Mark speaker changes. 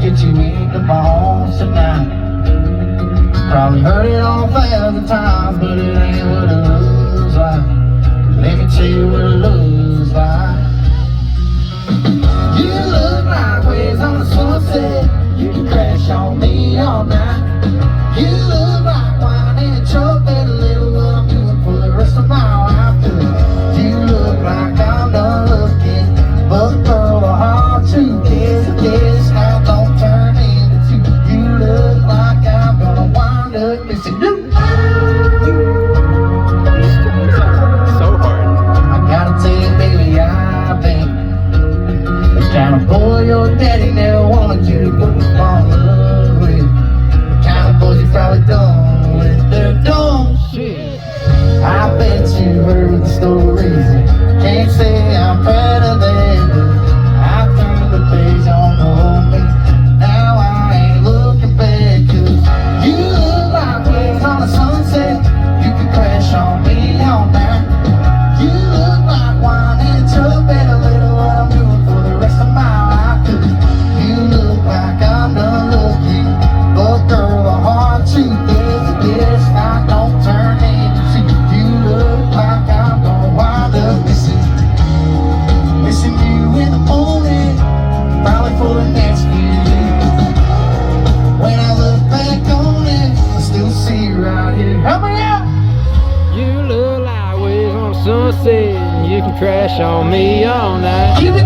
Speaker 1: get you in the bones tonight. Probably heard it all 1,000 times, but it ain't what it looks like. Let me tell you what it looks like. You look like waves on the sunset. You can crash on me all night. You look like wine in a truck, better little what I'm doing for the rest of my life. You look like I'm done looking, but girl, a hard truth is I don't turn into two. You look like I'm gonna wind up missing you.
Speaker 2: So hard.
Speaker 1: I gotta tell you, baby, I've been the kind of boy your daddy never wanted you to go fall in love with. The kind of boys you probably done with their dumb shit. I bet you heard the stories. Can't say I'm proud of them, but I turned the page on the whole me. Now I ain't looking back, 'cause you look like waves on the sunset. You can crash on me all night. You look like wine in a truck, better little what I'm doing for the rest of my life. 'Cause you look like I'm done looking, but girl, the hard truth is this, I don't turn into you. You look like I'm gonna wind up missing you in the morning, probably for the next few years. When I look back on it, I still see you right here. Help me out!
Speaker 2: You look like waves on sunset, and you can crash on me all night.
Speaker 1: Keep it